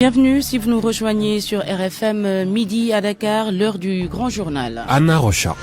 Bienvenue si vous nous rejoignez sur RFM midi à Dakar, l'heure du grand journal. Anna Rocha.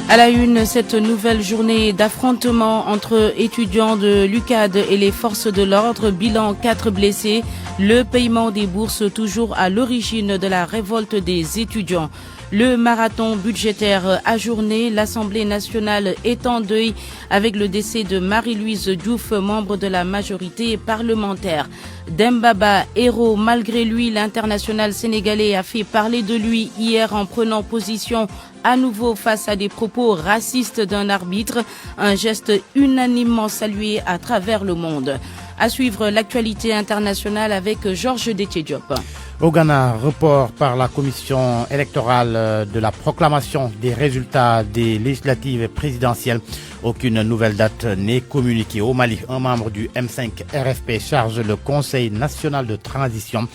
À la une, cette nouvelle journée d'affrontement entre étudiants de l'UCAD et les forces de l'ordre, bilan 4 blessés, le paiement des bourses toujours à l'origine de la révolte des étudiants. Le marathon budgétaire ajourné, l'Assemblée nationale est en deuil avec le décès de Marie-Louise Diouf, membre de la majorité parlementaire. Dembaba, héros, malgré lui, l'international sénégalais a fait parler de lui hier en prenant position à nouveau face à des propos racistes d'un arbitre, un geste unanimement salué à travers le monde. À suivre l'actualité internationale avec Georges Détié-Diop. Au Ghana, report par la commission électorale de la proclamation des résultats des législatives et présidentielles. Aucune nouvelle date n'est communiquée. Au Mali, un membre du M5 RFP charge le Conseil national de transition.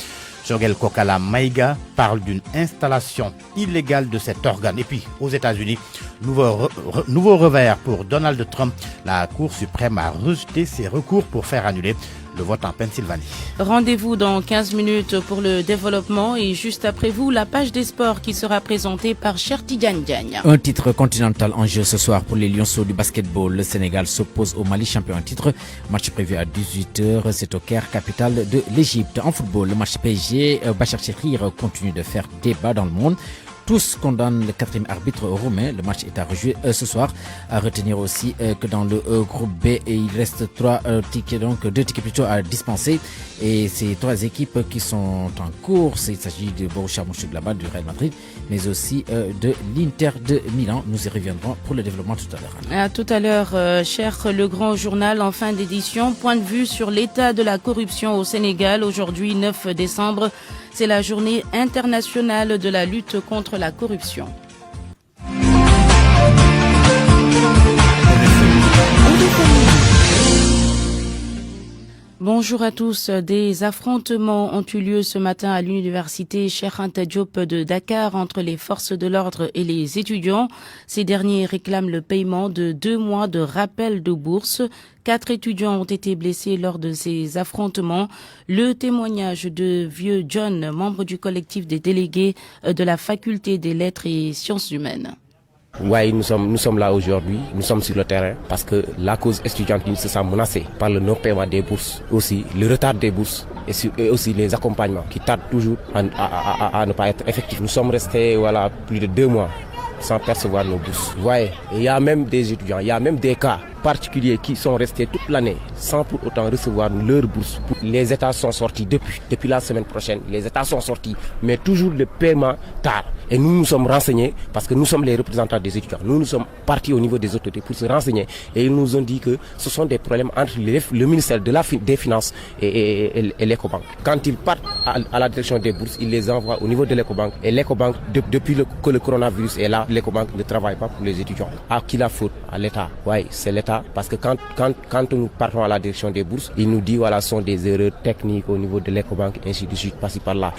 Jogel Kokala Maïga parle d'une installation illégale de cet organe. Et puis, aux États-Unis, nouveau revers pour Donald Trump. La Cour suprême a rejeté ses recours pour faire annuler le vote en Pennsylvanie. Rendez-vous dans 15 minutes pour le développement et juste après vous, la page des sports qui sera présentée par Cherti Diagne. Un titre continental en jeu ce soir pour les Lionceaux du basketball. Le Sénégal s'oppose au Mali, champion en titre. Match prévu à 18h, c'est au Caire, capitale de l'Égypte. En football, le match PSG, Bachar Chehir continue de faire débat dans le monde. Tous condamnent le quatrième arbitre roumain. Le match est à rejouer ce soir. À retenir aussi que dans le groupe B, il reste deux tickets plutôt à dispenser. Et ces trois équipes qui sont en course, il s'agit de Borussia Mönchengladbach, du Real Madrid, mais aussi de l'Inter de Milan. Nous y reviendrons pour le développement tout à l'heure. À tout à l'heure, cher le grand journal en fin d'édition. Point de vue sur l'état de la corruption au Sénégal. Aujourd'hui, 9 décembre. C'est la journée internationale de la lutte contre la corruption. Bonjour à tous. Des affrontements ont eu lieu ce matin à l'université Cheikh Anta Diop de Dakar entre les forces de l'ordre et les étudiants. Ces derniers réclament le paiement de 2 mois de rappel de bourse. 4 étudiants ont été blessés lors de ces affrontements. Le témoignage de Vieux John, membre du collectif des délégués de la faculté des lettres et sciences humaines. Oui, nous sommes là aujourd'hui, nous sommes sur le terrain parce que la cause estudiantine se sent menacée par le non-paiement des bourses, aussi le retard des bourses et aussi les accompagnements qui tardent toujours à ne pas être effectifs. Nous sommes restés plus de 2 mois sans percevoir nos bourses. Vous voyez, il y a même des étudiants, il y a même des cas particuliers qui sont restés toute l'année sans pour autant recevoir leur bourse. Les États sont sortis depuis la semaine prochaine. Les États sont sortis, mais toujours le paiement tard. Et nous nous sommes renseignés parce que nous sommes les représentants des étudiants. Nous sommes partis au niveau des autorités pour se renseigner et ils nous ont dit que ce sont des problèmes entre le ministère des Finances et l'Ecobank. Quand ils partent à la direction des bourses, ils les envoient au niveau de l'Ecobank. Et l'Ecobank, depuis que le coronavirus est là, l'Ecobank ne travaille pas pour les étudiants. À qui la faute? À l'État. Oui, c'est l'État. Parce que quand nous partons à la direction des bourses, il nous dit sont des erreurs techniques au niveau de l'Ecobank, ainsi de suite, par-ci par-là.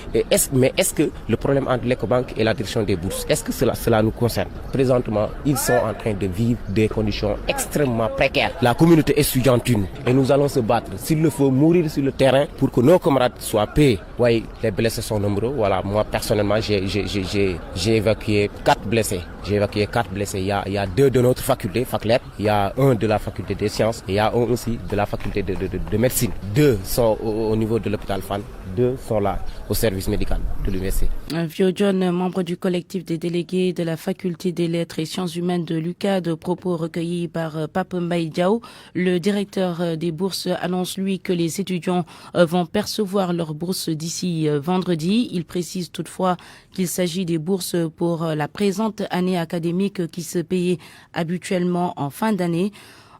Mais est-ce que le problème entre l'Ecobank et la direction des bourses, est-ce que cela nous concerne? Présentement, ils sont en train de vivre des conditions extrêmement précaires. La communauté estudiantine, et nous allons se battre, s'il le faut, mourir sur le terrain pour que nos camarades soient payés. Oui, les blessés sont nombreux. Voilà, moi personnellement, j'ai évacué 4 blessés. Il y a 2 de notre faculté, FACLET. Il y a 1 de la faculté des sciences et il y a un aussi de la faculté de médecine. 2 sont au niveau de l'hôpital Fann. 2 sont là au service médical de l'université. Vieux John, membre du collectif des délégués de la faculté des lettres et sciences humaines de l'UCAD, propos recueillis par Pape Mbaye Diaw. Le directeur des bourses annonce lui que les étudiants vont percevoir leurs bourses d'ici vendredi. Il précise toutefois qu'il s'agit des bourses pour la présente année académique qui se payaient habituellement en fin d'année.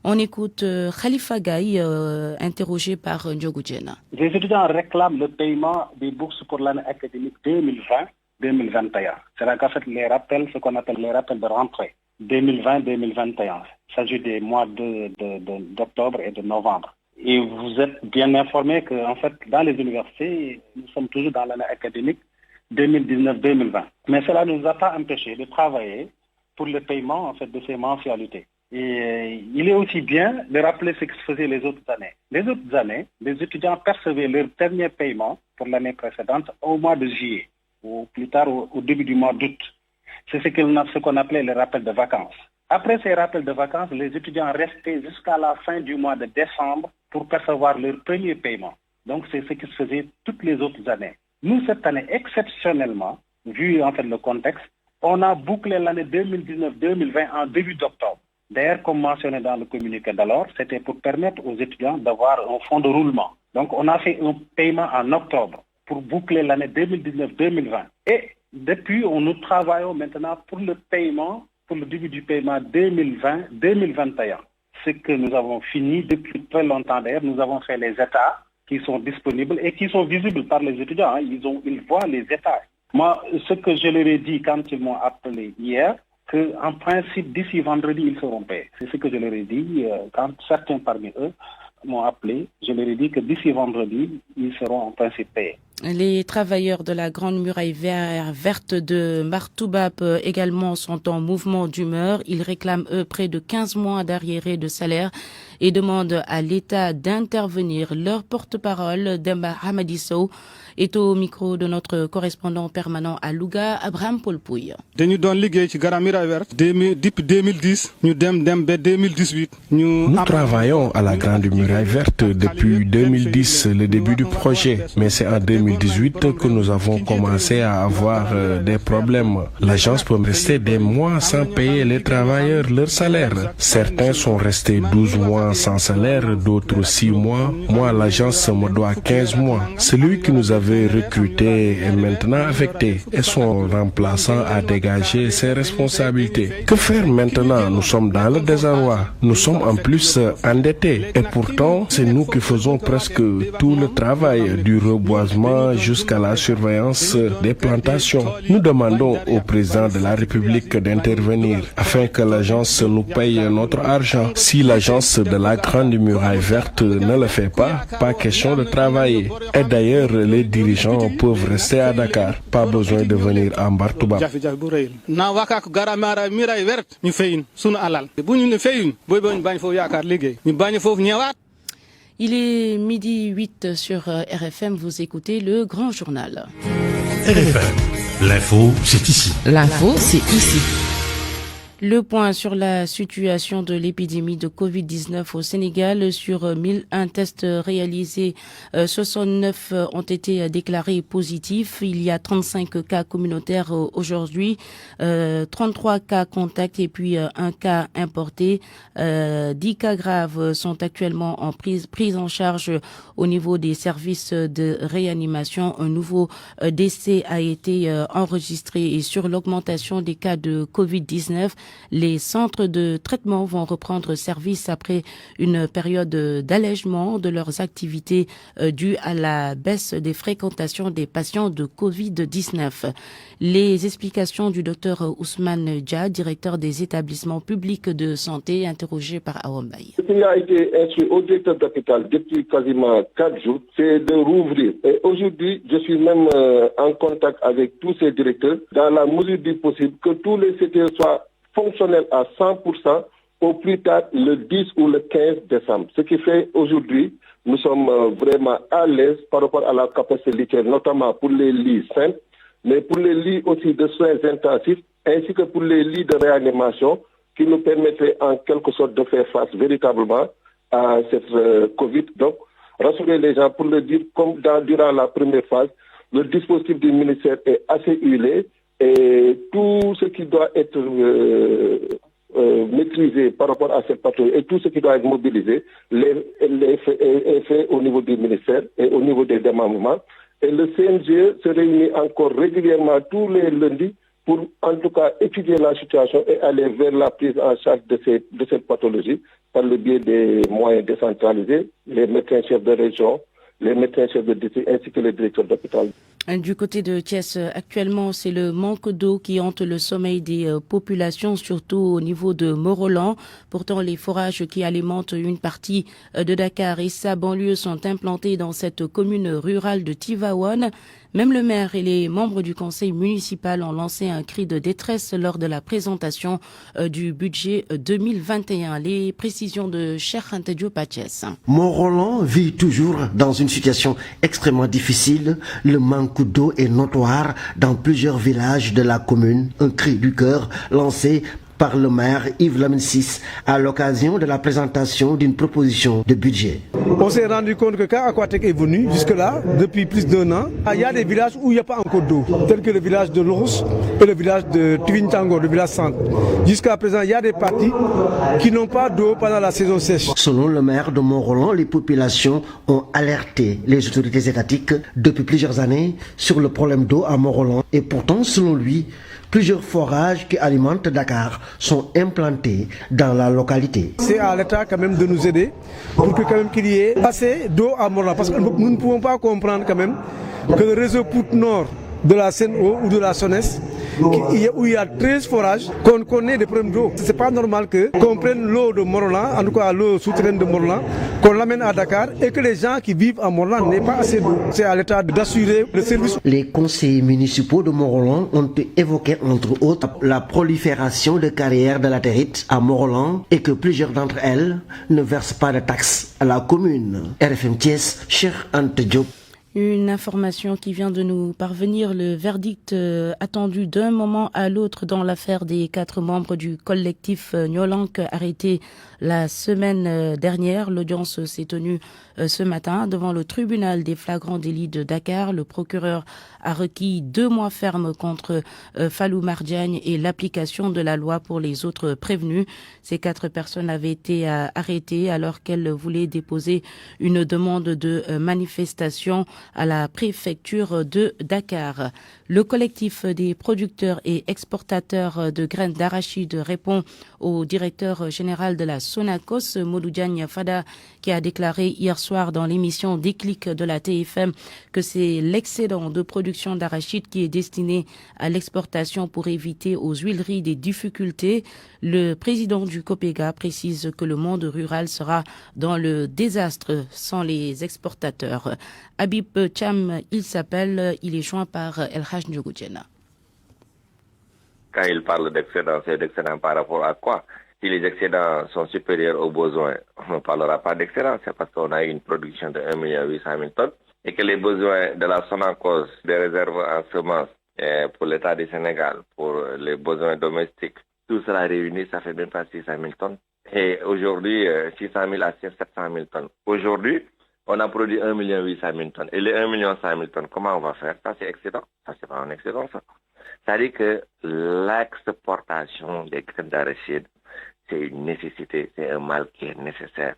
On écoute Khalifa Gaye, interrogé par Ndiogou Diène. Les étudiants réclament le paiement des bourses pour l'année académique 2020-2021. C'est-à-dire qu'en fait, ce qu'on appelle les rappels de rentrée 2020-2021. Il s'agit des mois d'octobre et de novembre. Et vous êtes bien informé que, en fait, dans les universités, nous sommes toujours dans l'année académique 2019-2020. Mais cela ne nous a pas empêché de travailler pour le paiement, en fait, de ces mensualités. Et il est aussi bien de rappeler ce qui se faisait les autres années. Les autres années, les étudiants percevaient leur dernier paiement pour l'année précédente au mois de juillet, ou plus tard au début du mois d'août. C'est ce qu'on appelait les rappels de vacances. Après ces rappels de vacances, les étudiants restaient jusqu'à la fin du mois de décembre pour percevoir leur premier paiement. Donc c'est ce qui se faisait toutes les autres années. Nous, cette année, exceptionnellement, vu en fait le contexte, on a bouclé l'année 2019-2020 en début d'octobre. D'ailleurs, comme mentionné dans le communiqué d'alors, c'était pour permettre aux étudiants d'avoir un fonds de roulement. Donc on a fait un paiement en octobre pour boucler l'année 2019-2020. Et depuis, nous travaillons maintenant pour le paiement, pour le début du paiement 2020-2021. Ce que nous avons fini depuis très longtemps d'ailleurs, nous avons fait les états qui sont disponibles et qui sont visibles par les étudiants. Ils voient les états. Moi, ce que je leur ai dit quand ils m'ont appelé hier, qu'en principe, d'ici vendredi, ils seront payés. C'est ce que je leur ai dit quand certains parmi eux m'ont appelé. Je leur ai dit que d'ici vendredi, ils seront en principe payés. Les travailleurs de la Grande Muraille Verte de Martoubab également sont en mouvement d'humeur. Ils réclament, eux, près de 15 mois d'arriérés de salaire et demandent à l'État d'intervenir. Leur porte-parole, Demba Hamadisso, est au micro de notre correspondant permanent à Louga, Abraham Polpouille. Nous travaillons à la Grande Muraille Verte depuis 2010, le début du projet, mais c'est en 2018 que nous avons commencé à avoir des problèmes. L'agence peut rester des mois sans payer les travailleurs leur salaire. Certains sont restés 12 mois sans salaire, d'autres 6 mois. Moi, l'agence me doit 15 mois. Celui qui nous avait recruté est maintenant affecté et son remplaçant a dégagé ses responsabilités. Que faire maintenant? Nous sommes dans le désarroi. Nous sommes en plus endettés et pourtant, c'est nous qui faisons presque tout le travail du reboisement jusqu'à la surveillance des plantations. Nous demandons au président de la République d'intervenir afin que l'agence nous paye notre argent. Si l'agence de la Grande Muraille Verte ne le fait pas question de travailler. Et d'ailleurs, les dirigeants peuvent rester à Dakar. Pas besoin de venir à Martoubab. Il est midi 8 sur RFM, vous écoutez le Grand Journal. RFM, l'info, c'est ici. L'info, c'est ici. Le point sur la situation de l'épidémie de Covid-19 au Sénégal. Sur 1001 tests réalisés, 69 ont été déclarés positifs. Il y a 35 cas communautaires aujourd'hui, 33 cas contacts et puis un cas importé. 10 cas graves sont actuellement en prise en charge au niveau des services de réanimation. Un nouveau décès a été enregistré et sur l'augmentation des cas de Covid-19, les centres de traitement vont reprendre service après une période d'allègement de leurs activités due à la baisse des fréquentations des patients de Covid-19. Les explications du docteur Ousmane Dia, directeur des établissements publics de santé, interrogé par Awambaye. Ce qui a été instruit au directeur d'hôpital depuis quasiment 4 jours, c'est de rouvrir. Et aujourd'hui, je suis même en contact avec tous ces directeurs dans la mesure du possible que tous les secteurs soient fonctionnel à 100% au plus tard le 10 ou le 15 décembre. Ce qui fait aujourd'hui, nous sommes vraiment à l'aise par rapport à la capacité litière, notamment pour les lits simples, mais pour les lits aussi de soins intensifs, ainsi que pour les lits de réanimation qui nous permettraient en quelque sorte de faire face véritablement à cette Covid. Donc, rassurer les gens pour le dire, comme durant la première phase, le dispositif du ministère est assez huilé. Et tout ce qui doit être maîtrisé par rapport à cette pathologie et tout ce qui doit être mobilisé est fait au niveau du ministère et au niveau des démembrements. Et le CNG se réunit encore régulièrement tous les lundis pour en tout cas étudier la situation et aller vers la prise en charge de cette pathologie par le biais des moyens décentralisés, les médecins chefs de région, les médecins chefs de district ainsi que les directeurs d'hôpital. Du côté de Thiès, actuellement, c'est le manque d'eau qui hante le sommeil des populations, surtout au niveau de Morolan. Pourtant, les forages qui alimentent une partie de Dakar et sa banlieue sont implantés dans cette commune rurale de Tivaouane. Même le maire et les membres du conseil municipal ont lancé un cri de détresse lors de la présentation du budget 2021. Les précisions de Cheikh Anta Diop Patches. Mont-Roland vit toujours dans une situation extrêmement difficile. Le manque d'eau est notoire dans plusieurs villages de la commune. Un cri du cœur lancé par le maire Yves Lamine6 à l'occasion de la présentation d'une proposition de budget. On s'est rendu compte que quand Aquatec est venu jusque-là, depuis plus d'1 an, il y a des villages où il n'y a pas encore d'eau, tels que le village de Lorus et le village de Tuvintango, le village centre. Jusqu'à présent, il y a des parties qui n'ont pas d'eau pendant la saison sèche. Selon le maire de Mont-Roland, les populations ont alerté les autorités étatiques depuis plusieurs années sur le problème d'eau à Mont-Roland. Et pourtant, selon lui, plusieurs forages qui alimentent Dakar sont implantés dans la localité. C'est à l'État quand même de nous aider pour que quand même qu'il y ait assez d'eau à Mont-Roland. Parce que nous ne pouvons pas comprendre quand même que le réseau Pout-Nord de la Seine-Eau ou de la Sonès, où il y a 13 forages, qu'on connaît des problèmes d'eau. C'est pas normal qu'on prenne l'eau de Mont-Roland, en tout cas l'eau souterraine de Mont-Roland, qu'on l'amène à Dakar et que les gens qui vivent à Mont-Roland n'aient pas assez d'eau. C'est à l'État d'assurer le service. Les conseillers municipaux de Mont-Roland ont évoqué entre autres la prolifération de carrières de latérite à Mont-Roland et que plusieurs d'entre elles ne versent pas de taxes à la commune. RFM Thiès, Cheikh Anta Diop. Une information qui vient de nous parvenir, le verdict attendu d'un moment à l'autre dans l'affaire des 4 membres du collectif Nyolank arrêtés la semaine dernière. L'audience s'est tenue ce matin devant le tribunal des flagrants délits de Dakar. Le procureur a requis 2 mois fermes contre Fallou Mardiagne et l'application de la loi pour les autres prévenus. Ces 4 personnes avaient été arrêtées alors qu'elles voulaient déposer une demande de manifestation à la préfecture de Dakar. Le collectif des producteurs et exportateurs de graines d'arachide répond au directeur général de la Sonacos, Modou Diagne Fada, qui a déclaré hier soir dans l'émission Déclic de la TFM que c'est l'excédent de production d'arachide qui est destiné à l'exportation pour éviter aux huileries des difficultés. Le président du COPEGA précise que le monde rural sera dans le désastre sans les exportateurs. Habib Cham, il s'appelle, il est joint par El Haj Ndjougoudiena. Quand il parle d'excédent, c'est d'excédent par rapport à quoi? Si les excédents sont supérieurs aux besoins, on ne parlera pas d'excédent. C'est parce qu'on a une production de 1 800 000 tonnes et que les besoins de la Sonacos, des réserves en semences pour l'État du Sénégal, pour les besoins domestiques, tout cela réuni, ça fait même pas 600 000 tonnes. Et aujourd'hui, 600 000 à 700 000 tonnes. Aujourd'hui, on a produit 1 800 000 tonnes. Et les 1 100 000 tonnes, comment on va faire? Ça, c'est excédent. Ça, c'est pas un excédent, ça. C'est-à-dire que l'exportation des graines d'arachide, c'est une nécessité, c'est un mal qui est nécessaire.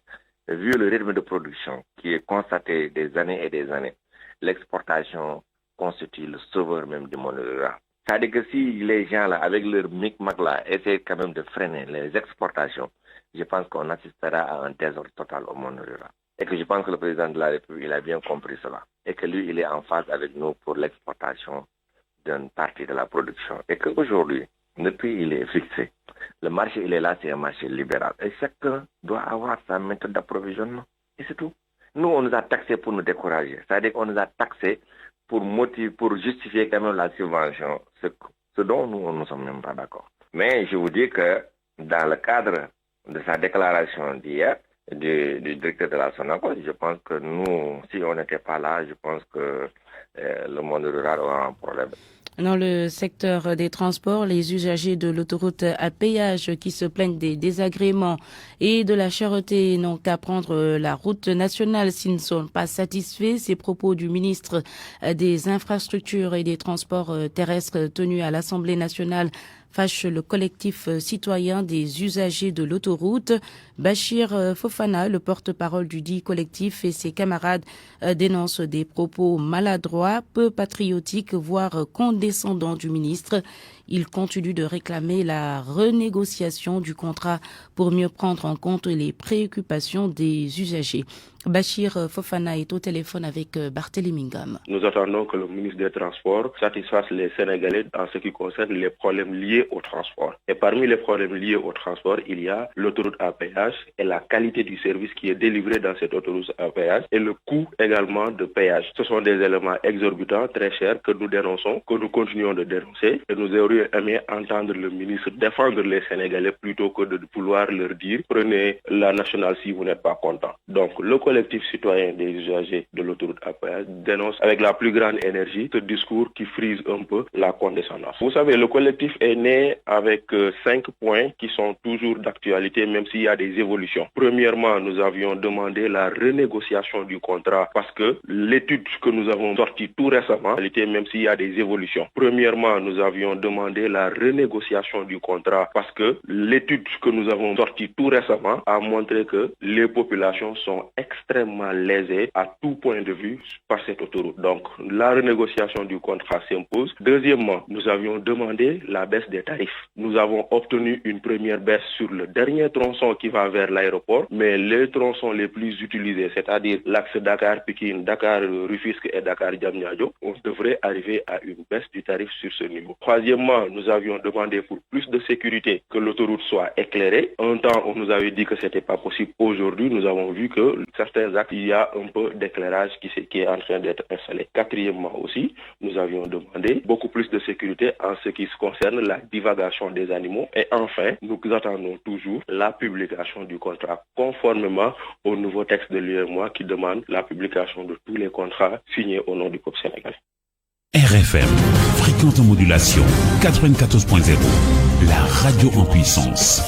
Vu le rythme de production qui est constaté des années et des années, l'exportation constitue le sauveur même du monde rural. C'est-à-dire que si les gens là, avec leur micmac là, essaient quand même de freiner les exportations, je pense qu'on assistera à un désordre total au monde rural. Et que je pense que le président de la République, il a bien compris cela. Et que lui, il est en phase avec nous pour l'exportation d'une partie de la production. Et qu'aujourd'hui, le prix, il est fixé. Le marché, il est là, c'est un marché libéral. Et chacun doit avoir sa méthode d'approvisionnement. Et c'est tout. Nous, on nous a taxés pour nous décourager. C'est-à-dire qu'on nous a taxés pour justifier quand même la subvention. Ce dont nous ne sommes même pas d'accord. Mais je vous dis que dans le cadre de sa déclaration d'hier, du directeur de la Sonacos, je pense que nous, si on n'était pas là, je pense que le monde rural aura un problème. Dans le secteur des transports, les usagers de l'autoroute à péage qui se plaignent des désagréments et de la cherté n'ont qu'à prendre la route nationale s'ils ne sont pas satisfaits. Ces propos du ministre des Infrastructures et des Transports terrestres tenu à l'Assemblée nationale fâche le collectif citoyen des usagers de l'autoroute. Bachir Fofana, le porte-parole du dit collectif, et ses camarades dénoncent des propos maladroits, peu patriotiques, voire condescendants du ministre. Il continue de réclamer la renégociation du contrat pour mieux prendre en compte les préoccupations des usagers. Bachir Fofana est au téléphone avec Barthélémy Ngam. Nous attendons que le ministre des Transports satisfasse les Sénégalais en ce qui concerne les problèmes liés au transport. Et parmi les problèmes liés au transport, il y a l'autoroute à péage et la qualité du service qui est délivré dans cette autoroute à péage et le coût également de péage. Ce sont des éléments exorbitants, très chers, que nous dénonçons, que nous continuons de dénoncer. Et nous aurions aimé entendre le ministre défendre les Sénégalais plutôt que de vouloir leur dire « prenez la nationale si vous n'êtes pas content ». Donc le collectif citoyen des usagers de l'autoroute à péage dénonce avec la plus grande énergie ce discours qui frise un peu la condescendance. Vous savez, le collectif est né avec 5 points qui sont toujours d'actualité, même s'il y a des évolutions. Premièrement, nous avions demandé la renégociation du contrat parce que l'étude que nous avons sortie tout récemment, même s'il y a des évolutions. Premièrement, nous avions demandé la renégociation du contrat parce que l'étude que nous avons sortie tout récemment a montré que les populations sont extrêmement lésées à tout point de vue par cette autoroute. Donc, la renégociation du contrat s'impose. Deuxièmement, nous avions demandé la baisse des tarifs. Nous avons obtenu une première baisse sur le dernier tronçon qui va vers l'aéroport, mais les tronçons les plus utilisés, c'est-à-dire l'axe Dakar-Pikine, Dakar-Rufisque et Dakar-Diamniadio, on devrait arriver à une baisse du tarif sur ce niveau. Troisièmement, nous avions demandé pour plus de sécurité que l'autoroute soit éclairée. Un temps, on nous avait dit que c'était pas possible. Aujourd'hui, nous avons vu que certains axes, il y a un peu d'éclairage qui est en train d'être installé. Quatrièmement aussi, nous avions demandé beaucoup plus de sécurité en ce qui concerne la divagation des animaux. Et enfin, nous attendons toujours la publication du contrat conformément au nouveau texte de l'UEMOA qui demande la publication de tous les contrats signés au nom du peuple sénégalais. RFM, fréquente modulation 94.0, la radio en puissance.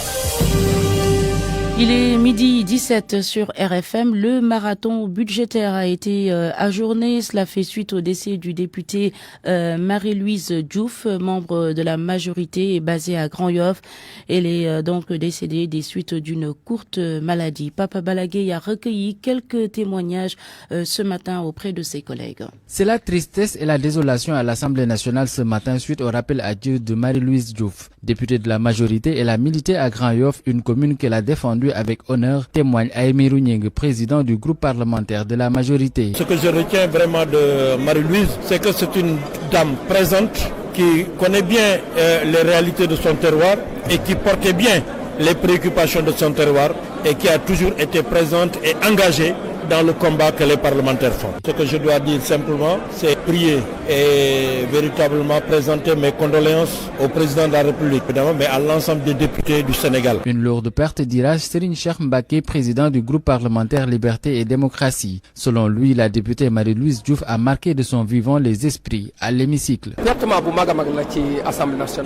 Il est midi 17 sur RFM. Le marathon budgétaire a été ajourné. Cela fait suite au décès du député Marie-Louise Diouf, membre de la majorité basée à Grand-Yoff. Elle est donc décédée des suites d'une courte maladie. Papa Balagué a recueilli quelques témoignages ce matin auprès de ses collègues. C'est la tristesse et la désolation à l'Assemblée nationale ce matin suite au rappel à Dieu de Marie-Louise Diouf. Députée de la majorité, elle a milité à Grand-Yoff, une commune qu'elle a défendue avec honneur, témoigne Aïmirou Nying, président du groupe parlementaire de la majorité. Ce que je retiens vraiment de Marie-Louise, c'est que c'est une dame présente qui connaît bien les réalités de son terroir et qui portait bien les préoccupations de son terroir et qui a toujours été présente et engagée dans le combat que les parlementaires font. Ce que je dois dire simplement, c'est prier et véritablement présenter mes condoléances au président de la République, évidemment, mais à l'ensemble des députés du Sénégal. Une lourde perte, dira Serigne Cheikh Mbacké, président du groupe parlementaire Liberté et Démocratie. Selon lui, la députée Marie-Louise Diouf a marqué de son vivant les esprits à l'hémicycle.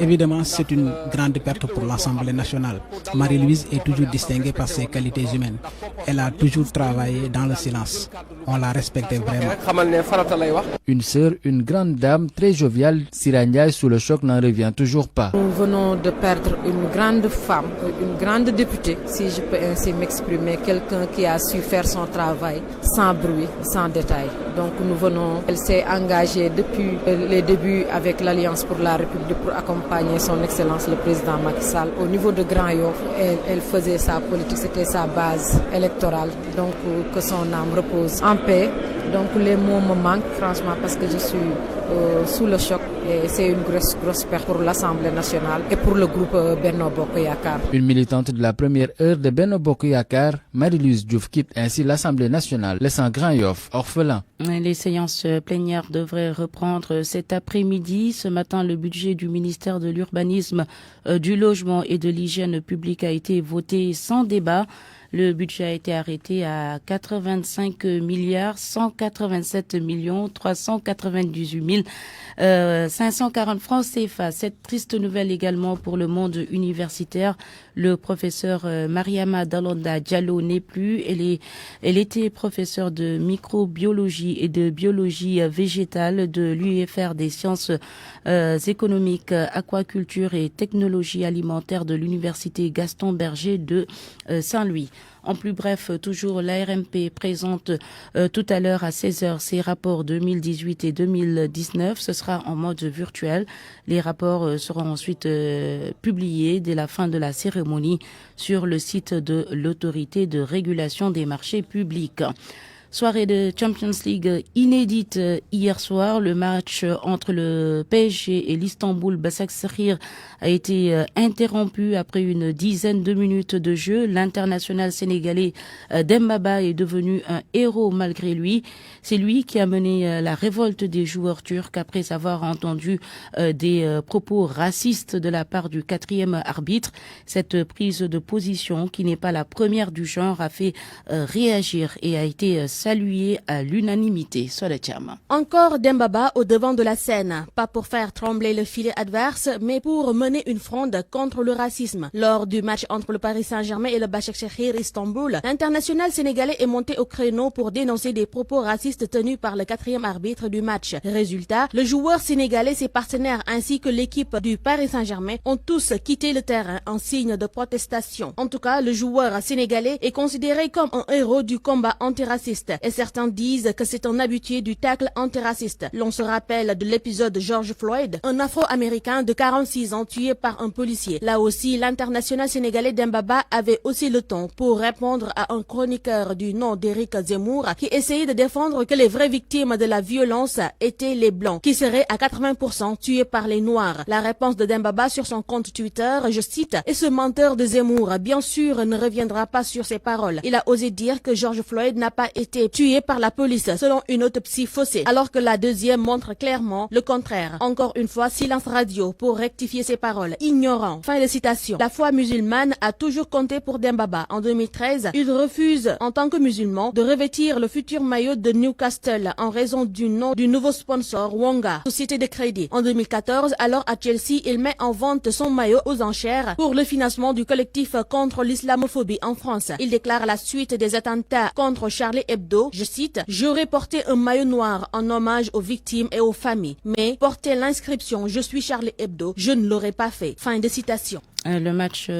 Évidemment, c'est une grande perte pour l'Assemblée nationale. Marie-Louise est toujours distinguée par ses qualités humaines. Elle a toujours travaillé dans le silence. On la respectait vraiment. Une sœur, une grande dame très joviale, Siranya, sous le choc, n'en revient toujours pas. Nous venons de perdre une grande femme, une grande députée, si je peux ainsi m'exprimer, quelqu'un qui a su faire son travail sans bruit, sans détail. Donc elle s'est engagée depuis les débuts avec l'Alliance pour la République pour accompagner son Excellence le Président Macky Sall. Au niveau de Grand-Yoff, elle faisait sa politique, c'était sa base électorale. Donc que son âme repose en paix. Donc les mots me manquent franchement parce que je suis sous le choc et c'est une grosse perte pour l'Assemblée nationale et pour le groupe Benno Bokk Yakaar. Une militante de la première heure de Benno Bokk Yakaar, Marie-Louise Diouf, quitte ainsi l'Assemblée nationale, laissant Grand-Yoff orphelin. Les séances plénières devraient reprendre cet après-midi. Ce matin, le budget du ministère de l'Urbanisme, du Logement et de l'Hygiène publique a été voté sans débat. Le budget a été arrêté à 85 milliards 187 millions 398 540 francs CFA. Cette triste nouvelle également pour le monde universitaire. Le professeur Mariama Dalonda Diallo n'est plus. Elle était professeure de microbiologie et de biologie végétale de l'UFR des sciences économiques, aquaculture et technologie alimentaire de l'université Gaston Berger de Saint-Louis. En plus bref, toujours l'ARMP présente tout à l'heure à 16h ses rapports 2018 et 2019. Ce sera en mode virtuel. Les rapports seront ensuite publiés dès la fin de la cérémonie sur le site de l'autorité de régulation des marchés publics. Soirée de Champions League inédite hier soir. Le match entre le PSG et l'Istanbul Başakşehir a été interrompu après une dizaine de minutes de jeu. L'international sénégalais Demba Ba est devenu un héros malgré lui. C'est lui qui a mené la révolte des joueurs turcs après avoir entendu des propos racistes de la part du quatrième arbitre. Cette prise de position, qui n'est pas la première du genre, a fait réagir et a été salué à l'unanimité. Encore Demba Ba au devant de la scène, pas pour faire trembler le filet adverse, mais pour mener une fronde contre le racisme. Lors du match entre le Paris Saint-Germain et le Başakşehir Istanbul, l'international sénégalais est monté au créneau pour dénoncer des propos racistes tenus par le quatrième arbitre du match. Résultat, le joueur sénégalais, ses partenaires ainsi que l'équipe du Paris Saint-Germain ont tous quitté le terrain en signe de protestation. En tout cas, le joueur sénégalais est considéré comme un héros du combat antiraciste. Et certains disent que c'est un habitué du tacle antiraciste. L'on se rappelle de l'épisode de George Floyd, un Afro-Américain de 46 ans tué par un policier. Là aussi, l'international sénégalais Demba Ba avait aussi le ton pour répondre à un chroniqueur du nom d'Éric Zemmour qui essayait de défendre que les vraies victimes de la violence étaient les Blancs, qui seraient à 80% tués par les Noirs. La réponse de Demba Ba sur son compte Twitter, je cite, « Et ce menteur de Zemmour, bien sûr, ne reviendra pas sur ses paroles. Il a osé dire que George Floyd n'a pas été tué par la police selon une autopsie faussée, alors que la deuxième montre clairement le contraire. Encore une fois, silence radio pour rectifier ses paroles. Ignorant. » Fin de citation. La foi musulmane a toujours compté pour Demba Ba. En 2013, il refuse, en tant que musulman, de revêtir le futur maillot de Newcastle en raison du nom du nouveau sponsor Wonga, société de crédit. En 2014, alors à Chelsea, il met en vente son maillot aux enchères pour le financement du collectif contre l'islamophobie en France. Il déclare à la suite des attentats contre Charlie Hebdo, je cite, « J'aurais porté un maillot noir en hommage aux victimes et aux familles, mais porter l'inscription « Je suis Charlie Hebdo », je ne l'aurais pas fait. » Fin de citation. Le match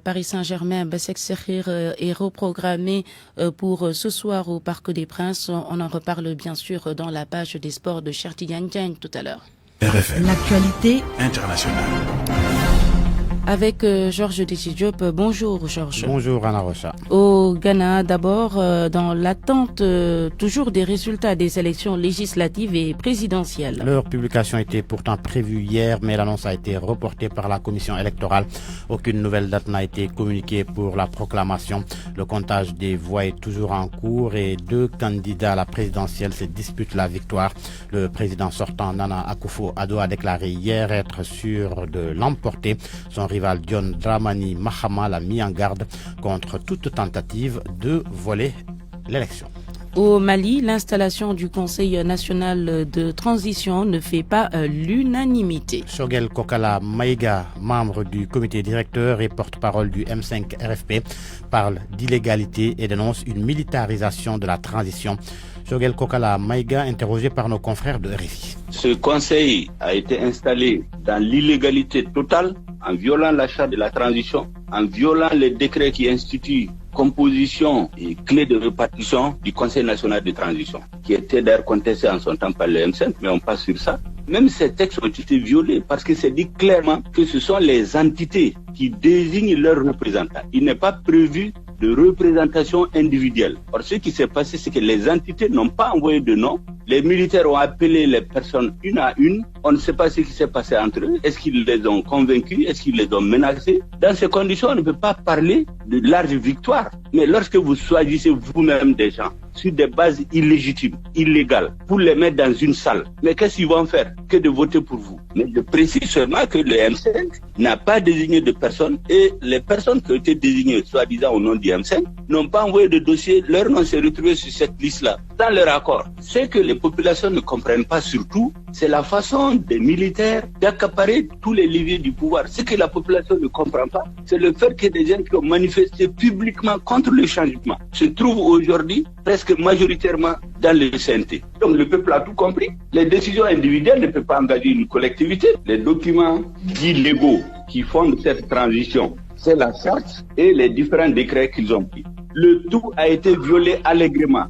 Paris Saint-Germain Başakşehir est reprogrammé pour ce soir au Parc des Princes. On en reparle bien sûr dans la page des sports de Cherti Diagne tout à l'heure. RFM. L'actualité internationale. Avec Georges Diop. Bonjour Georges. Bonjour Anna Rocha. Au Ghana, d'abord, dans l'attente toujours des résultats des élections législatives et présidentielles. Leur publication était pourtant prévue hier, mais l'annonce a été reportée par la commission électorale. Aucune nouvelle date n'a été communiquée pour la proclamation. Le comptage des voix est toujours en cours et 2 candidats à la présidentielle se disputent la victoire. Le président sortant Nana Akufo-Addo a déclaré hier être sûr de l'emporter. Son rival John Dramani Mahama l'a mis en garde contre toute tentative de voler l'élection. Au Mali, l'installation du Conseil national de transition ne fait pas l'unanimité. Choguel Kokala Maïga, membre du comité directeur et porte-parole du M5 RFP, parle d'illégalité et dénonce une militarisation de la transition. Choguel Kokala Maïga, interrogé par nos confrères de RFI. Ce conseil a été installé dans l'illégalité totale, en violant la charte de la transition, en violant les décrets qui instituent composition et clé de répartition du Conseil national de transition, qui était d'ailleurs contesté en son temps par le M5, mais on passe sur ça. Même ces textes ont été violés parce que c'est dit clairement que ce sont les entités qui désignent leurs représentants. Il n'est pas prévu de représentation individuelle. Or, ce qui s'est passé, c'est que les entités n'ont pas envoyé de nom. Les militaires ont appelé les personnes une à une. On ne sait pas ce qui s'est passé entre eux. Est-ce qu'ils les ont convaincus? Est-ce qu'ils les ont menacés? Dans ces conditions, on ne peut pas parler de large victoire. Mais lorsque vous choisissez vous-même des gens sur des bases illégitimes, illégales, pour les mettre dans une salle, mais qu'est-ce qu'ils vont faire? Que de voter pour vous. Mais je précise seulement que le M5 n'a pas désigné de personnes et les personnes qui ont été désignées, soi-disant au nom du M5, n'ont pas envoyé de dossier. Leur nom s'est retrouvé sur cette liste-là, dans leur accord. Ce que les populations ne comprennent pas surtout, c'est la façon des militaires d'accaparer tous les leviers du pouvoir. Ce que la population ne comprend pas, c'est le fait que des gens qui ont manifesté publiquement contre le changement se trouvent aujourd'hui presque majoritairement dans le CNT. Donc le peuple a tout compris. Les décisions individuelles ne peuvent pas engager une collectivité. Les documents dits légaux qui fondent cette transition, c'est la charte et les différents décrets qu'ils ont pris. le tout a été violé allègrement.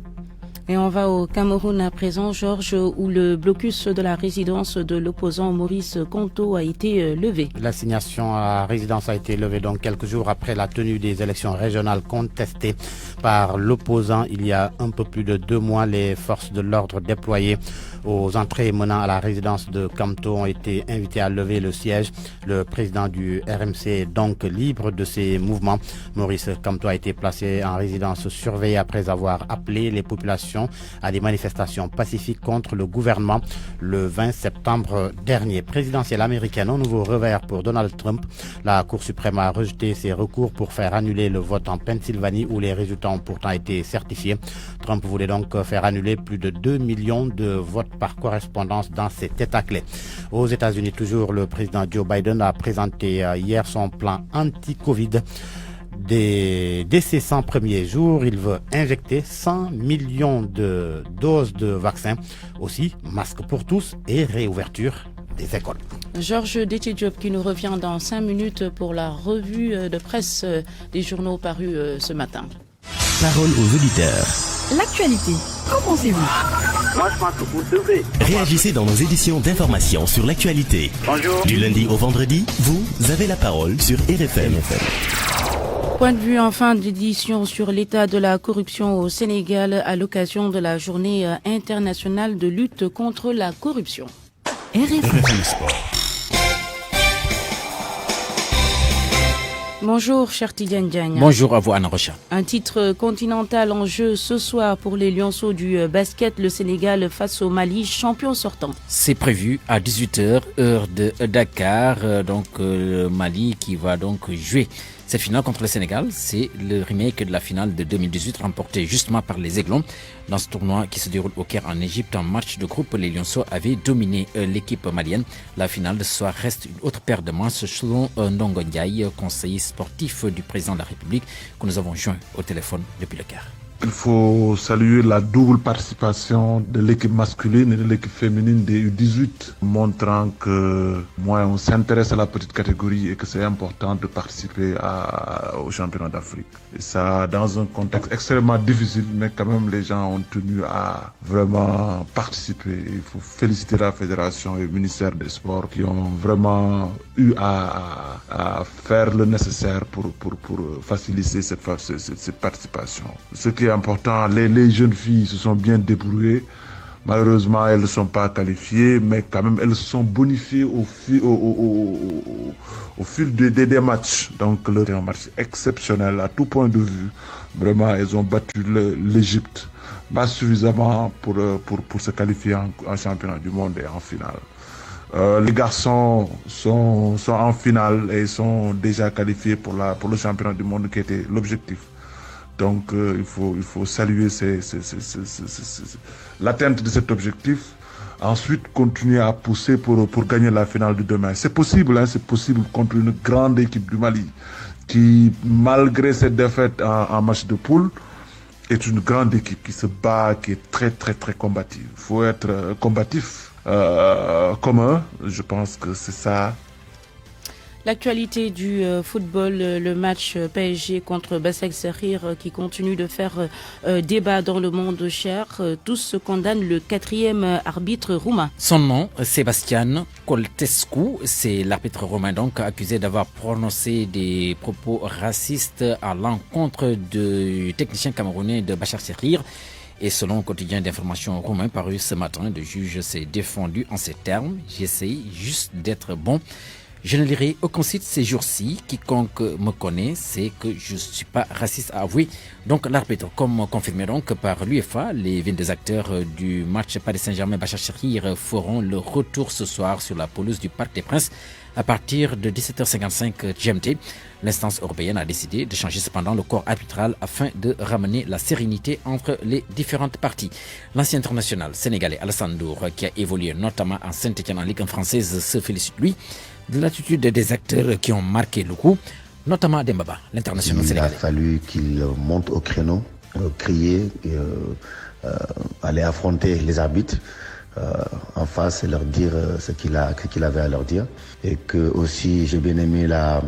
Et on va au Cameroun à présent, Georges, où le blocus de la résidence de l'opposant Maurice Kamto a été levé. L'assignation à la résidence a été levée donc quelques jours après la tenue des élections régionales contestées par l'opposant. Il y a un peu plus de 2 mois, les forces de l'ordre déployées aux entrées menant à la résidence de Kamto ont été invitées à lever le siège. Le président du RMC est donc libre de ses mouvements. Maurice Kamto a été placé en résidence surveillée après avoir appelé les populations à des manifestations pacifiques contre le gouvernement le 20 septembre dernier. Présidentielle américaine, un nouveau revers pour Donald Trump. La Cour suprême a rejeté ses recours pour faire annuler le vote en Pennsylvanie où les résultats ont pourtant été certifiés. Trump voulait donc faire annuler plus de 2 millions de votes par correspondance dans cet État clé. Aux États-Unis, toujours, le président Joe Biden a présenté hier son plan anti-Covid. Dès ses 100 premiers jours, il veut injecter 100 millions de doses de vaccins. Aussi, masque pour tous et réouverture des écoles. Georges Déthié-Diop qui nous revient dans 5 minutes pour la revue de presse des journaux parus ce matin. Parole aux auditeurs. L'actualité, qu'en pensez-vous? Moi, je pense que vous devez. Réagissez dans nos éditions d'information sur l'actualité. Bonjour. Du lundi au vendredi, vous avez la parole sur RFM. Point de vue en fin d'édition sur l'état de la corruption au Sénégal à l'occasion de la journée internationale de lutte contre la corruption. RFM Sport. Bonjour, cher Tidiane Diagne. Bonjour à vous, Anna Rocha. Un titre continental en jeu ce soir pour les Lionceaux du basket, le Sénégal face au Mali, champion sortant. C'est prévu à 18h, heure de Dakar. Donc, le Mali qui va donc jouer cette finale contre le Sénégal. C'est le remake de la finale de 2018 remportée justement par les Aiglons. Dans ce tournoi qui se déroule au Caire en Égypte, en match de groupe, les Lionceaux avaient dominé l'équipe malienne. La finale de ce soir reste une autre paire de manches selon Ndongo Ndiaye, conseiller sportif du président de la République, que nous avons joint au téléphone depuis le Caire. Il faut saluer la double participation de l'équipe masculine et de l'équipe féminine des U18, montrant que moi on s'intéresse à la petite catégorie et que c'est important de participer au championnat d'Afrique. Et ça dans un contexte extrêmement difficile, mais quand même les gens ont tenu à vraiment participer. Il faut féliciter la fédération et le ministère des Sports qui ont vraiment eu à faire le nécessaire pour faciliter cette participation. Ce qui est important, les jeunes filles se sont bien débrouillées. Malheureusement, elles ne sont pas qualifiées, mais quand même, elles se sont bonifiées au fil des matchs. Donc, c'est un match exceptionnel à tout point de vue. Vraiment, elles ont battu l'Égypte, pas suffisamment pour se qualifier en championnat du monde et en finale. Les garçons sont en finale et sont déjà qualifiés pour le championnat du monde qui était l'objectif. Donc il faut saluer l'atteinte de cet objectif. Ensuite, continuer à pousser pour gagner la finale de demain. C'est possible, c'est possible contre une grande équipe du Mali qui, malgré cette défaite en match de poule, est une grande équipe qui se bat, qui est très très très combative. Il faut être combatif comme eux. Je pense que c'est ça. L'actualité du football, le match PSG contre Basak Sahir qui continue de faire débat dans le monde cher. Tous condamnent le 4e arbitre roumain. Son nom, Sebastian Coltescu, c'est l'arbitre roumain donc accusé d'avoir prononcé des propos racistes à l'encontre du technicien camerounais de Bachar Sahir. Et selon le quotidien d'information roumain paru ce matin, le juge s'est défendu en ces termes. J'essaye juste d'être bon. Je ne lirai aucun site ces jours-ci. Quiconque me connaît sait que je ne suis pas raciste à avouer. Donc l'arbitre, comme confirmé donc par l'UEFA, les 22 acteurs du match Paris Saint-Germain-Bachar Sahir feront le retour ce soir sur la pelouse du Parc des Princes à partir de 17h55 GMT. L'instance européenne a décidé de changer cependant le corps arbitral afin de ramener la sérénité entre les différentes parties. L'ancien international sénégalais Alassane Ndour, qui a évolué notamment en Saint-Étienne en Ligue 1 française, se félicite lui de l'attitude des acteurs qui ont marqué le coup, notamment Dembaba, l'international sénégalais. Il a fallu qu'il monte au créneau, crier, aller affronter les arbitres en face et leur dire ce qu'il avait à leur dire. Et que aussi j'ai bien aimé la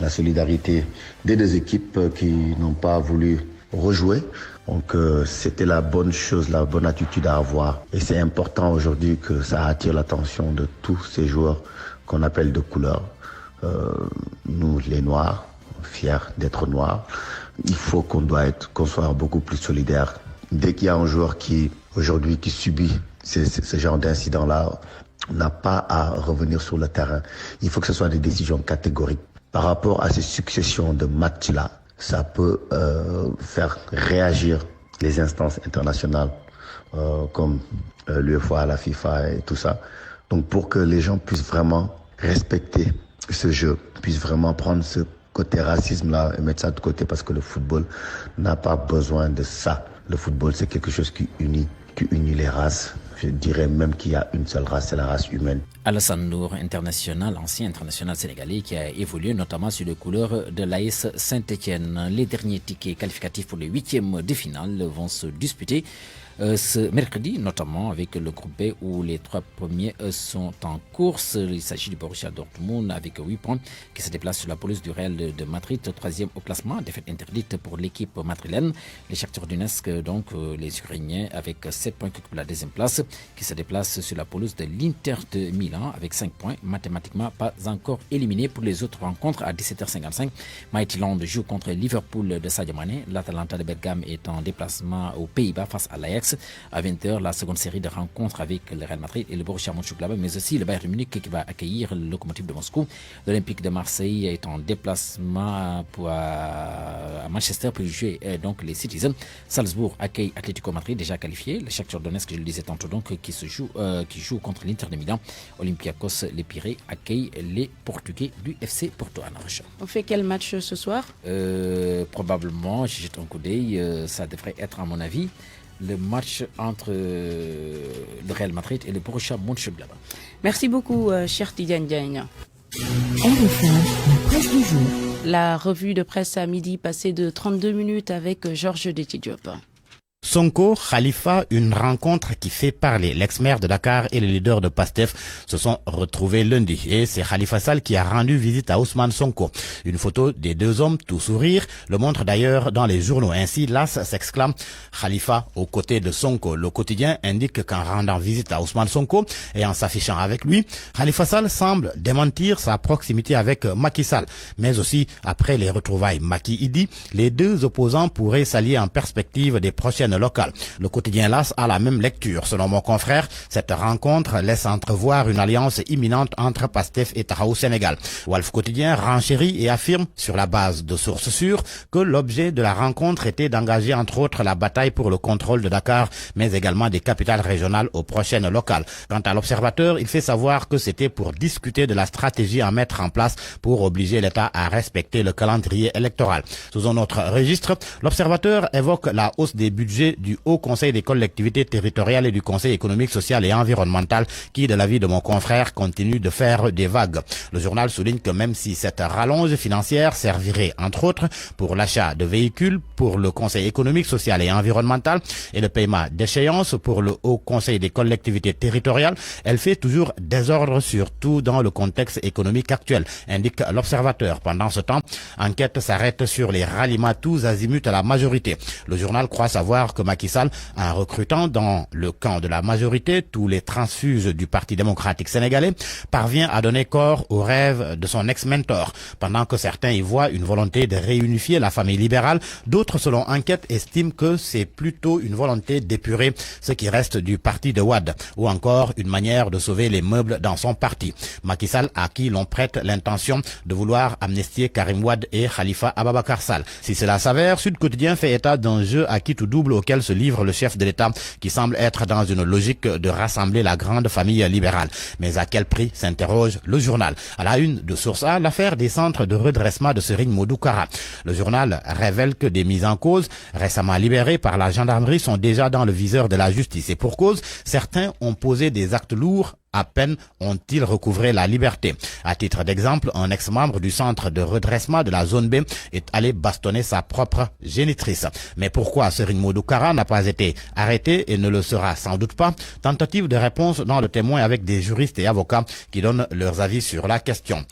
solidarité des deux équipes qui n'ont pas voulu rejouer. Donc c'était la bonne chose, la bonne attitude à avoir. Et c'est important aujourd'hui que ça attire l'attention de tous ces joueurs qu'on appelle de couleur. Nous, les Noirs, fiers d'être Noirs, il faut qu'on soit beaucoup plus solidaires. Dès qu'il y a un joueur qui subit ce genre d'incident-là, n'a pas à revenir sur le terrain. Il faut que ce soit des décisions catégoriques. Par rapport à ces successions de matchs-là, ça peut faire réagir les instances internationales comme l'UEFA, la FIFA et tout ça. Donc pour que les gens puissent vraiment respecter ce jeu, puissent vraiment prendre ce côté racisme-là et mettre ça de côté, parce que le football n'a pas besoin de ça. Le football, c'est quelque chose qui unit les races. Je dirais même qu'il y a une seule race, c'est la race humaine. Alassane Nour, ancien international sénégalais qui a évolué notamment sur les couleurs de l'AS Saint-Etienne. Les derniers tickets qualificatifs pour les 8e de finale vont se disputer ce mercredi, notamment avec le groupe B où les 3 premiers sont en course. Il s'agit du Borussia Dortmund avec 8 points qui se déplace sur la pelouse du Real de Madrid, 3e au classement, défaite interdite pour l'équipe madrilène. Les Shakhtar Donetsk, donc les Ukrainiens avec 7 points qui occupent la 2e place, qui se déplace sur la pelouse de l'Inter de Milan avec 5 points, mathématiquement pas encore éliminé pour les autres rencontres. À 17h55, Midtjylland joue contre Liverpool de Sadio Mané. L'Atalanta de Bergame est en déplacement aux Pays-Bas face à l'Ajax. À 20h, la seconde série de rencontres avec le Real Madrid et le Borussia Mönchengladbach, mais aussi le Bayern Munich qui va accueillir le Lokomotiv de Moscou. L'Olympique de Marseille est en déplacement à Manchester pour jouer donc les Citizens. Salzbourg accueille Atlético Madrid déjà qualifié. Le Shakhtar Donetsk, je le disais tantôt, donc qui joue contre l'Inter de Milan. Olympiakos, les Pirées accueillent les Portugais du FC Porto à Narche. On fait quel match ce soir? Probablement, je jette un coup d'œil, ça devrait être à mon avis le match entre le Real Madrid et le Borussia Mönchengladbach. Merci beaucoup, cher Tidiane Diagne. RFM, la presse du jour. La revue de presse à midi passée de 32 minutes avec Georges Détidiop. Sonko, Khalifa, une rencontre qui fait parler. L'ex-maire de Dakar et le leader de PASTEF se sont retrouvés lundi. Et c'est Khalifa Sall qui a rendu visite à Ousmane Sonko. Une photo des deux hommes, tout sourire, le montre d'ailleurs dans les journaux. Ainsi, l'AS s'exclame Khalifa aux côtés de Sonko. Le quotidien indique qu'en rendant visite à Ousmane Sonko et en s'affichant avec lui, Khalifa Sall semble démentir sa proximité avec Macky Sall. Mais aussi, après les retrouvailles Macky-Idi, les deux opposants pourraient s'allier en perspective des prochaines locales. Le quotidien LAS a la même lecture. Selon mon confrère, cette rencontre laisse entrevoir une alliance imminente entre PASTEF et Taxawu Sénégal. Walf Quotidien renchérit et affirme, sur la base de sources sûres, que l'objet de la rencontre était d'engager entre autres la bataille pour le contrôle de Dakar, mais également des capitales régionales aux prochaines locales. Quant à l'Observateur, il fait savoir que c'était pour discuter de la stratégie à mettre en place pour obliger l'État à respecter le calendrier électoral. Sous un autre registre, l'Observateur évoque la hausse des budgets du Haut Conseil des collectivités territoriales et du Conseil économique, social et environnemental qui, de l'avis de mon confrère, continue de faire des vagues. Le journal souligne que même si cette rallonge financière servirait, entre autres, pour l'achat de véhicules pour le Conseil économique, social et environnemental et le paiement d'échéances pour le Haut Conseil des collectivités territoriales, elle fait toujours désordre, surtout dans le contexte économique actuel, indique l'Observateur. Pendant ce temps, enquête s'arrête sur les ralliements tous azimuts à la majorité. Le journal croit savoir que Macky Sall, en recrutant dans le camp de la majorité tous les transfuges du Parti démocratique sénégalais, parvient à donner corps au rêve de son ex-mentor. Pendant que certains y voient une volonté de réunifier la famille libérale, d'autres, selon enquête, estiment que c'est plutôt une volonté d'épurer ce qui reste du parti de Wade, ou encore une manière de sauver les meubles dans son parti. Macky Sall, à qui l'on prête l'intention de vouloir amnistier Karim Wade et Khalifa Ababakar Sall. Si cela s'avère, Sud Quotidien fait état d'un jeu à quitte ou double auquel se livre le chef de l'État, qui semble être dans une logique de rassembler la grande famille libérale. Mais à quel prix, s'interroge le journal. À la une de Source A, l'affaire des centres de redressement de Serigne Modou Kara. Le journal révèle que des mises en cause récemment libérées par la gendarmerie sont déjà dans le viseur de la justice. Et pour cause, certains ont posé des actes lourds. À peine ont-ils recouvré la liberté. À titre d'exemple, un ex-membre du centre de redressement de la zone B est allé bastonner sa propre génitrice. Mais pourquoi Serigne Modou Kara n'a pas été arrêté et ne le sera sans doute pas? Tentative de réponse dans le Témoin avec des juristes et avocats qui donnent leurs avis sur la question.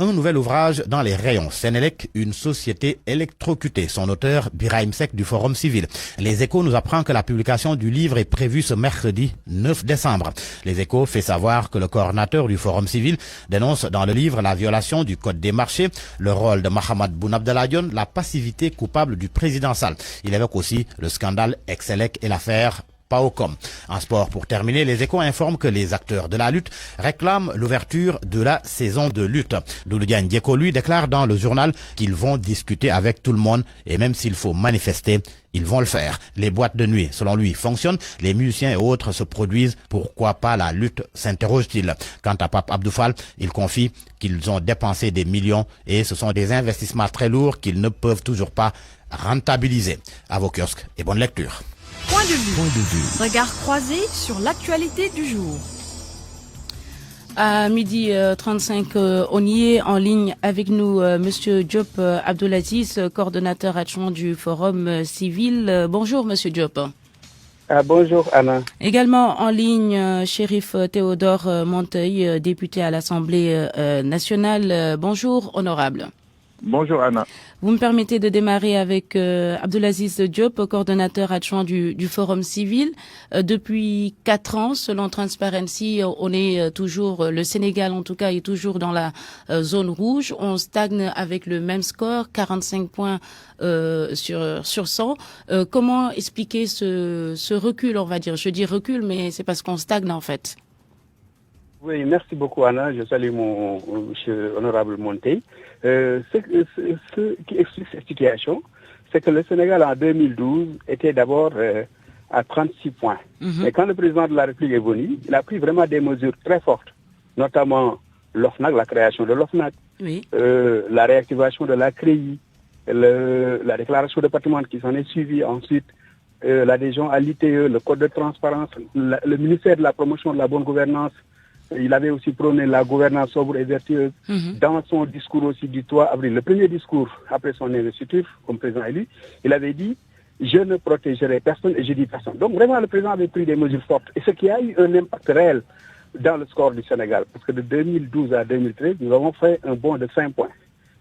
Un nouvel ouvrage dans les rayons. Sénélec, une société électrocutée. Son auteur, Birahim Seck du Forum Civil. Les Échos nous apprend que la publication du livre est prévue ce mercredi 9 décembre. Les Échos fait savoir que le coordinateur du Forum Civil dénonce dans le livre la violation du Code des marchés, le rôle de Mahamad Boun Abdallah Dionne, la passivité coupable du président Sall. Il évoque aussi le scandale Excelec et l'affaire Paocom. En sport, pour terminer, les Échos informent que les acteurs de la lutte réclament l'ouverture de la saison de lutte. Doudou Diagne Diéko, lui, déclare dans le journal qu'ils vont discuter avec tout le monde et même s'il faut manifester, ils vont le faire. Les boîtes de nuit, selon lui, fonctionnent. Les musiciens et autres se produisent. Pourquoi pas la lutte, s'interroge-t-il. Quant à Pape Abdou Fall, il confie qu'ils ont dépensé des millions et ce sont des investissements très lourds qu'ils ne peuvent toujours pas rentabiliser. À vos kiosques et bonne lecture. Point de vue. Regard croisé sur l'actualité du jour. À 12h35, on y est en ligne avec nous, Monsieur Diop Abdelaziz, coordonnateur adjoint du Forum Civil. Bonjour, Monsieur Diop. Bonjour, Anna. Également en ligne, Chérif Théodore Monteuil, député à l'Assemblée nationale. Bonjour, honorable. Bonjour Anna. Vous me permettez de démarrer avec Abdelaziz Diop, coordonnateur adjoint du Forum Civil. Depuis 4 ans, selon Transparency, on est toujours, le Sénégal en tout cas, est toujours dans la zone rouge. On stagne avec le même score, 45 points sur 100. Comment expliquer ce recul, on va dire? Je dis recul, mais c'est parce qu'on stagne en fait. Oui, merci beaucoup Anna. Je salue mon monsieur honorable Montey. Ce qui explique cette situation, c'est que le Sénégal en 2012 était d'abord à 36 points. Et quand le président de la République est venu, il a pris vraiment des mesures très fortes, notamment l'OFNAC, la création de l'OFNAC, la réactivation de la CREI, la déclaration de patrimoine qui s'en est suivie ensuite, l'adhésion à l'ITE, le code de transparence, le ministère de la promotion de la bonne gouvernance. Il avait aussi prôné la gouvernance sobre et vertueuse dans son discours aussi du 3 avril. Le premier discours après son investiture comme président élu, il avait dit « Je ne protégerai personne et je dis personne ». Donc vraiment, le président avait pris des mesures fortes. Et ce qui a eu un impact réel dans le score du Sénégal. Parce que de 2012 à 2013, nous avons fait un bond de 5 points.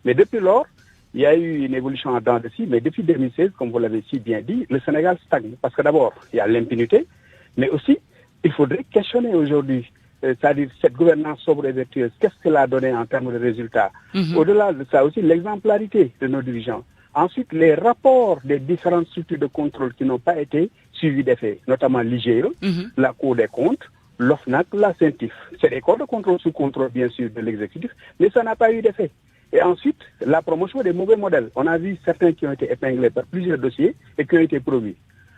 Mais depuis lors, il y a eu une évolution en dents de scie. Mais depuis 2016, comme vous l'avez si bien dit, le Sénégal stagne. Parce que d'abord, il y a l'impunité. Mais aussi, il faudrait questionner aujourd'hui c'est-à-dire cette gouvernance sobre et vertueuse, qu'est-ce qu'elle a donné en termes de résultats. Au-delà de ça aussi, l'exemplarité de nos dirigeants. Ensuite, les rapports des différentes structures de contrôle qui n'ont pas été suivis d'effet, notamment l'IGE, la Cour des comptes, l'OFNAC, la CENTIF. C'est des corps de contrôle sous contrôle, bien sûr, de l'exécutif, mais ça n'a pas eu d'effet. Et ensuite, la promotion des mauvais modèles. On a vu certains qui ont été épinglés par plusieurs dossiers et qui ont été promis.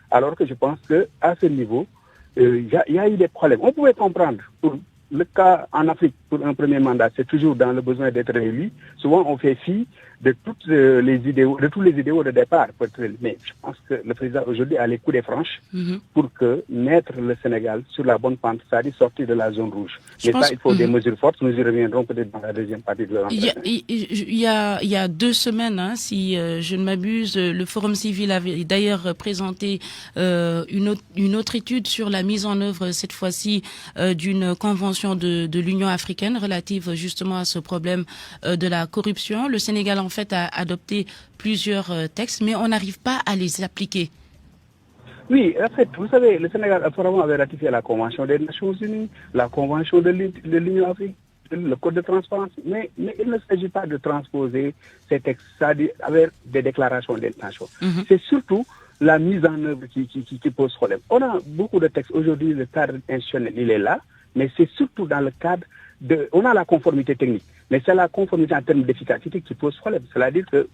Alors que je pense qu'à ce niveau, il y a eu des problèmes. On pouvait comprendre, pour le cas en Afrique, pour un premier mandat, c'est toujours dans le besoin d'être élu. Souvent, on fait fi de toutes les idéaux, de tous les idéaux de départ. Mais je pense que le président aujourd'hui a les coups des franches pour mettre le Sénégal sur la bonne pente, c'est-à-dire sortir de la zone rouge. Mais ça, il faut des mesures fortes. Nous y reviendrons peut-être dans la deuxième partie de l'entretien. Il y a 2 semaines, si je ne m'abuse, le Forum Civil avait d'ailleurs présenté une autre étude sur la mise en œuvre, cette fois-ci, d'une convention de l'Union africaine relative justement à ce problème de la corruption. Le Sénégal, en fait, a adopté plusieurs textes, mais on n'arrive pas à les appliquer. Oui, en fait, vous savez, le Sénégal apparemment avait ratifié la Convention des Nations Unies, la Convention de l'Union africaine, le Code de transparence, mais il ne s'agit pas de transposer ces textes, c'est-à-dire avec des déclarations d'intention. C'est surtout la mise en œuvre qui pose problème. On a beaucoup de textes. Aujourd'hui, le cadre institutionnel, il est là, mais c'est surtout dans le cadre on a la conformité technique, mais c'est la conformité en termes d'efficacité qui pose problème. C'est-à-dire que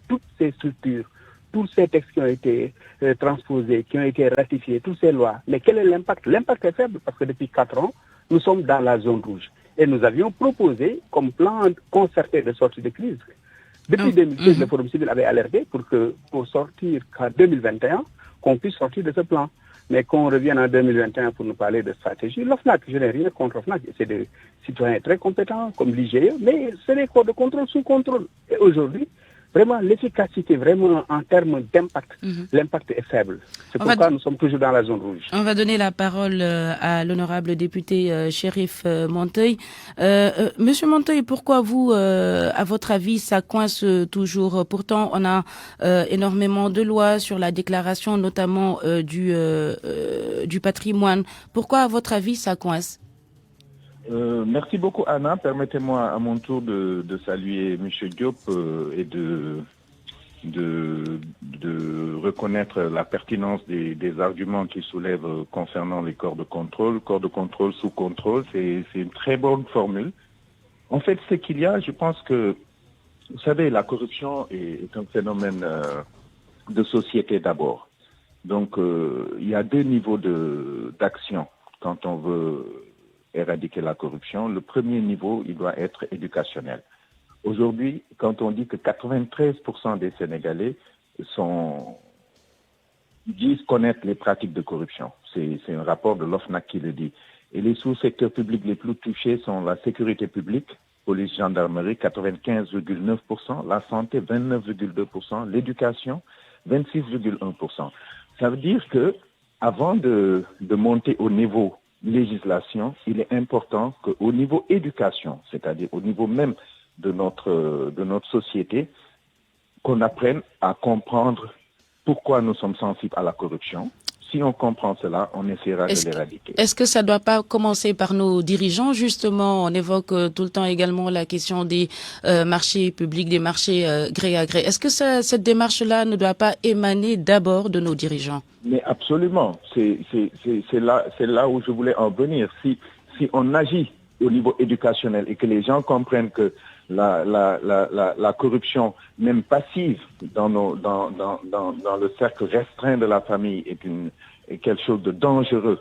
toutes ces structures, tous ces textes qui ont été transposés, qui ont été ratifiés, toutes ces lois, mais quel est l'impact? L'impact est faible parce que depuis 4 ans, nous sommes dans la zone rouge. Et nous avions proposé comme plan concerté de sortie de crise. Depuis 2016, le Forum Civil avait alerté pour sortir qu'en 2021, qu'on puisse sortir de ce plan. Mais qu'on revienne en 2021 pour nous parler de stratégie, l'OFNAC, je n'ai rien contre l'OFNAC, c'est des citoyens très compétents comme l'IGE, mais c'est des corps de contrôle sous contrôle. Et aujourd'hui, vraiment l'efficacité, vraiment en termes d'impact, l'impact est faible. C'est pourquoi nous sommes toujours dans la zone rouge. On va donner la parole à l'honorable député Chérif Monteuil. Monsieur Monteuil, pourquoi vous, à votre avis, ça coince toujours? Pourtant, on a énormément de lois sur la déclaration, notamment du patrimoine. Pourquoi, à votre avis, ça coince? Merci beaucoup, Anna. Permettez-moi à mon tour de saluer M. Diop et de reconnaître la pertinence des arguments qu'il soulève concernant les corps de contrôle sous contrôle. C'est une très bonne formule. En fait, ce qu'il y a, je pense que, vous savez, la corruption est un phénomène de société d'abord. Donc, il y a deux niveaux d'action quand on veut éradiquer la corruption. Le premier niveau, il doit être éducationnel. Aujourd'hui, quand on dit que 93% des Sénégalais disent connaître les pratiques de corruption, c'est un rapport de l'OFNAC qui le dit. Et les sous-secteurs publics les plus touchés sont la sécurité publique, police, gendarmerie, 95,9%, la santé, 29,2%, l'éducation, 26,1%. Ça veut dire que avant de monter au niveau législation, il est important qu'au niveau éducation, c'est-à-dire au niveau même de notre société, qu'on apprenne à comprendre pourquoi nous sommes sensibles à la corruption. Si on comprend cela, on essaiera de l'éradiquer. Est-ce que ça ne doit pas commencer par nos dirigeants? Justement, on évoque tout le temps également la question des marchés publics, des marchés gré à gré. Est-ce que cette démarche-là ne doit pas émaner d'abord de nos dirigeants? Mais absolument. C'est là où je voulais en venir. Si on agit au niveau éducationnel et que les gens comprennent que la corruption, même passive, dans le cercle restreint de la famille est quelque chose de dangereux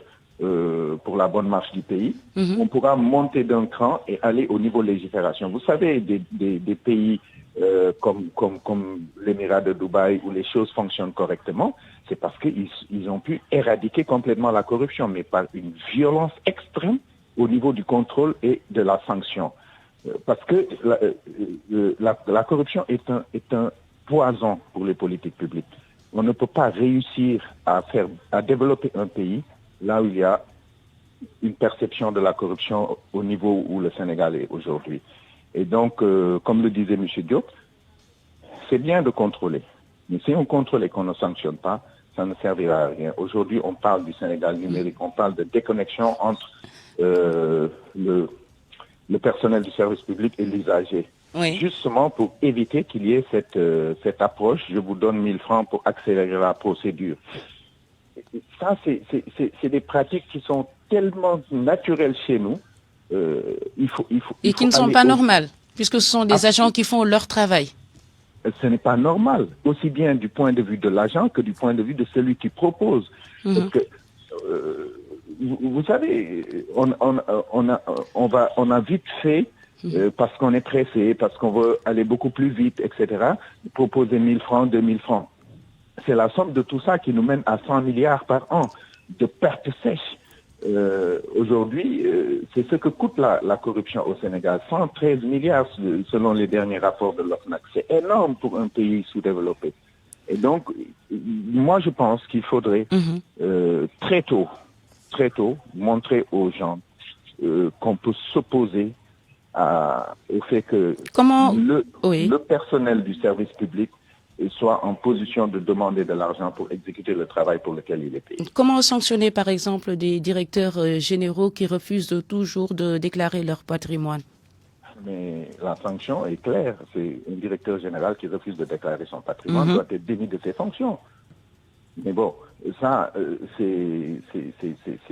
pour la bonne marche du pays, on pourra monter d'un cran et aller au niveau légifération. Vous savez, des pays comme l'Émirat de Dubaï où les choses fonctionnent correctement, c'est parce qu'ils ont pu éradiquer complètement la corruption, mais par une violence extrême au niveau du contrôle et de la sanction. Parce que la corruption est un poison pour les politiques publiques. On ne peut pas réussir à développer un pays là où il y a une perception de la corruption au niveau où le Sénégal est aujourd'hui. Et donc, comme le disait M. Diop, c'est bien de contrôler. Mais si on contrôle et qu'on ne sanctionne pas, ça ne servira à rien. Aujourd'hui, on parle du Sénégal numérique, on parle de déconnexion entre le personnel du service public et l'usager. Oui. Justement pour éviter qu'il y ait cette approche, je vous donne 1000 francs pour accélérer la procédure. Ça, c'est des pratiques qui sont tellement naturelles chez nous. Et qui ne sont pas normales, puisque ce sont des agents qui font leur travail. Ce n'est pas normal, aussi bien du point de vue de l'agent que du point de vue de celui qui propose. Parce que, vous savez, on a vite fait, parce qu'on est pressé, parce qu'on veut aller beaucoup plus vite, etc., proposer 1000 francs, 2000 francs. C'est la somme de tout ça qui nous mène à 100 milliards par an de pertes sèches. Aujourd'hui, c'est ce que coûte la corruption au Sénégal. 113 milliards selon les derniers rapports de l'OFNAC. C'est énorme pour un pays sous-développé. Et donc, moi, je pense qu'il faudrait très tôt, montrer aux gens qu'on peut s'opposer au fait que le personnel du service public soit en position de demander de l'argent pour exécuter le travail pour lequel il est payé. Comment sanctionner, par exemple, des directeurs généraux qui refusent toujours de déclarer leur patrimoine? Mais la sanction est claire. C'est un directeur général qui refuse de déclarer son patrimoine doit être démis de ses fonctions. Mais bon, ça, c'est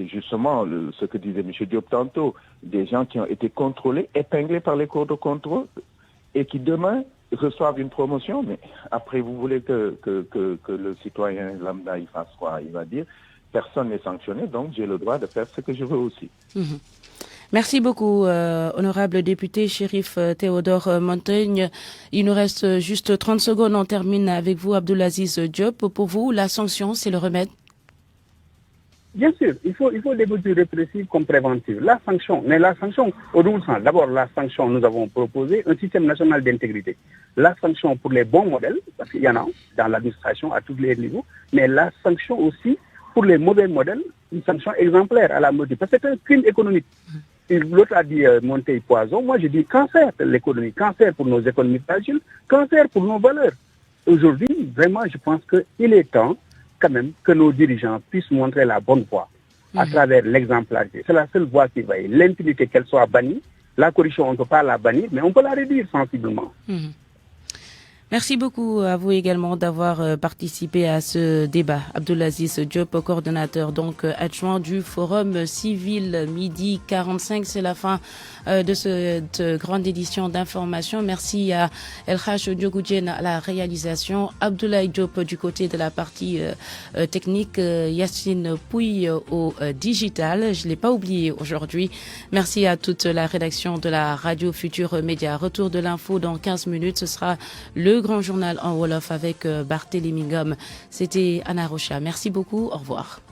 justement ce que disait M. Diop tantôt. Des gens qui ont été contrôlés, épinglés par les cours de contrôle et qui demain reçoivent une promotion, mais après vous voulez que le citoyen lambda il fasse quoi? Il va dire personne n'est sanctionné, donc j'ai le droit de faire ce que je veux aussi. Merci beaucoup, honorable député Chérif Théodore Monteuil. Il nous reste juste 30 secondes. On termine avec vous, Abdoulaziz Diop. Pour vous, la sanction, c'est le remède? Bien sûr, il faut des mesures répressives comme préventives. La sanction, mais la sanction au double sens. D'abord, la sanction, nous avons proposé un système national d'intégrité. La sanction pour les bons modèles, parce qu'il y en a dans l'administration à tous les niveaux, mais la sanction aussi pour les mauvais modèles, une sanction exemplaire à la mesure. Parce que c'est un crime économique. L'autre a dit monter poison. Moi, je dis cancer pour l'économie, cancer pour nos économies fragiles, cancer pour nos valeurs. Aujourd'hui, vraiment, je pense qu'il est temps quand même que nos dirigeants puissent montrer la bonne voie à travers l'exemplarité. C'est la seule voie qui vaille. L'impunité, qu'elle soit bannie, la corruption, on ne peut pas la bannir, mais on peut la réduire sensiblement. Merci beaucoup à vous également d'avoir participé à ce débat. Abdulaziz Diop, coordonnateur donc adjoint du Forum civil, midi 45. C'est la fin de cette grande édition d'information. Merci à El Haj Diogoudjen à la réalisation, Abdoulaye Diop du côté de la partie technique, Yacine Pouy au digital. Je l'ai pas oublié aujourd'hui. Merci à toute la rédaction de la Radio Futur Média. Retour de l'info dans 15 minutes. Ce sera le grand journal en Wolof avec Barthélémy Ngom. C'était Anna Rocha. Merci beaucoup. Au revoir.